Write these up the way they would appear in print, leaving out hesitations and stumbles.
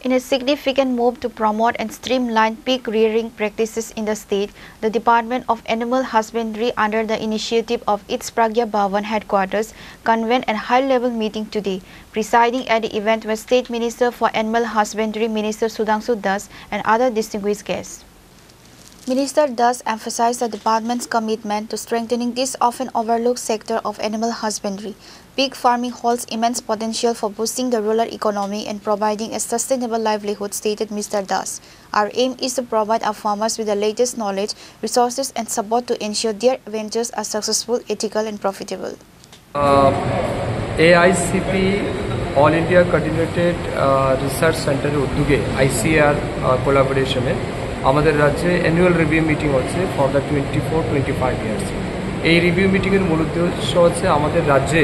In a significant move to promote and streamline pig rearing practices in the state, the Department of Animal Husbandry, under the initiative of its Pragya Bhavan headquarters, convened a high-level meeting today. Presiding at the event were State Minister for Animal Husbandry, Minister Sudhanshu Das, and other distinguished guests. Minister Das emphasized the department's commitment to strengthening this often overlooked sector of animal husbandry. Pig farming holds immense potential for boosting the rural economy and providing a sustainable livelihood, stated Mr. Das. Our aim is to provide our farmers with the latest knowledge, resources and support to ensure their ventures are successful, ethical and profitable. AICP All India Coordinated Research Center উদ্যোগে ICR collaboration আমাদের রাজ্যে annual review meeting হচ্ছে for the 24-25 years. এই review মিটিংয়ের মূল উদ্দেশ্য হচ্ছে আমাদের রাজ্যে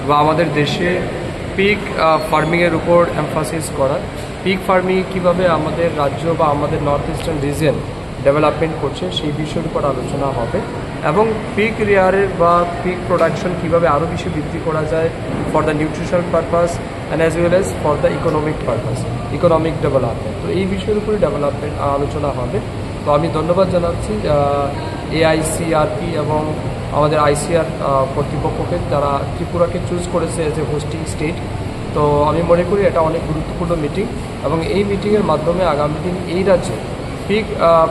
বা আমাদের দেশে পিগ ফার্মিংয়ের উপর এমফাসিস করা। পিগ ফার্মিং কীভাবে আমাদের রাজ্য বা আমাদের নর্থ ইস্টার্ন রিজিয়ন ডেভেলপমেন্ট করছে সেই বিষয়ের উপর আলোচনা হবে এবং পিগ রেয়ারের বা পিগ প্রোডাকশন কীভাবে আরও বেশি বৃদ্ধি করা যায় for the nutritional purpose and as well as for the economic development. তো এই বিষয়ের উপরে আলোচনা হবে। তো আমি ধন্যবাদ জানাচ্ছি AICRP এবং আমাদের ICR কর্তৃপক্ষকে, যারা ত্রিপুরাকে চুজ করেছে এজ এ হোস্টিং স্টেট। তো আমি মনে করি এটা অনেক গুরুত্বপূর্ণ মিটিং এবং এই মিটিংয়ের মাধ্যমে আগামী দিন এই রাজ্যে পিগ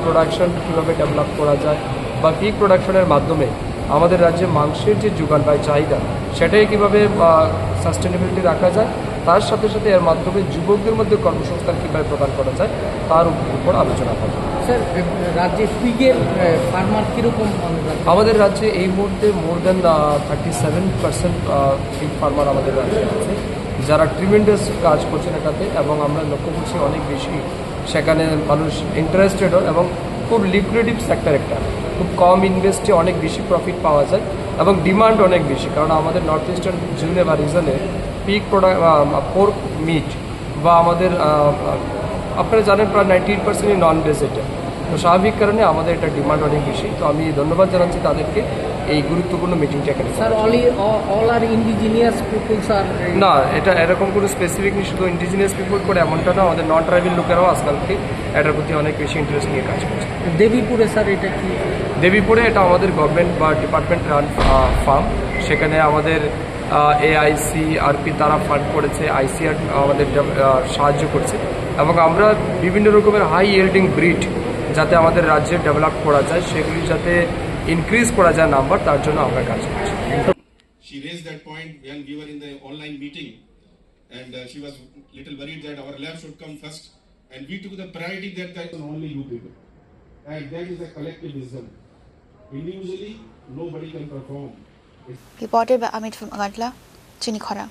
প্রোডাকশন কীভাবে ডেভেলপ করা যায় বা পিগ প্রোডাকশনের মাধ্যমে আমাদের রাজ্যে মাংসের যে যোগান বা চাহিদা সেটাই কীভাবে সাস্টেনেবিলিটি রাখা যায়, তার সাথে সাথে এর মাধ্যমে যুবকদের মধ্যে কর্মসংস্থান কীভাবে প্রদান করা যায় তার উপর আলোচনা হবে। স্যার, রাজ্যে পিগের ফার্মার কীরকম? আমাদের রাজ্যে এই মুহূর্তে মোর দেন 37% পিগ ফার্মার আমাদের রাজ্যে আছে, যারা ট্রিমেন্ডাস কাজ করছেন এটাতে এবং আমরা লক্ষ্য করছি অনেক বেশি সেখানে মানুষ ইন্টারেস্টেড এবং খুব লিকুইডিভ সেক্টর, একটা খুব কম ইনভেস্টে অনেক বেশি প্রফিট পাওয়া যায় এবং ডিমান্ড অনেক বেশি, কারণ আমাদের নর্থ ইস্টার্ন জোনে বা রিজনে পিগ পোর্ক মিট বা আমাদের আপনারা জানেন প্রায় 98% নন ভেজ এটা। তো স্বাভাবিক কারণে আমাদের এটা ডিমান্ড অনেক বেশি। তো আমি ধন্যবাদ জানাচ্ছি তাদেরকে এই গুরুত্বপূর্ণ মিটিংটা এখানে। স্যার, অল আর ইন্ডিজিনিয়াস পিপল স্যার? না, এটা এরকম কোনো স্পেসিফিকলি শুধু ইন্ডিজিনিয়াস পিপল করে এমনটা না, আমাদের নন ট্রাইবাল লোকেরাও আজকালকে এটার প্রতি অনেক বেশি ইন্টারেস্ট নিয়ে কাজ করছে। দেবীপুরে স্যার এটা কি? দেবীপুরে এটা আমাদের গভর্নমেন্ট বা ডিপার্টমেন্ট রান ফার্ম, সেখানে আমাদের AICRP তারা ফান্ড করেছে, ICR আমাদের সাহায্য করছে এবং আমরা বিভিন্ন রকমের হাই ইয়েল্ডিং ব্রিড যাতে আমাদের রাজ্যে ডেভেলপ করা যায়, সেগুলি যাতে ইনক্রিজ করা যায় নাম্বার, তার জন্য আমরা কাজ করছি। She raised that point when we were in the online meeting and she was little worried that our lab should come first, and we took the priority that only you people, and that is a collective wisdom. Individually nobody can perform. Reported by Amit from Agadla, Chinikhara.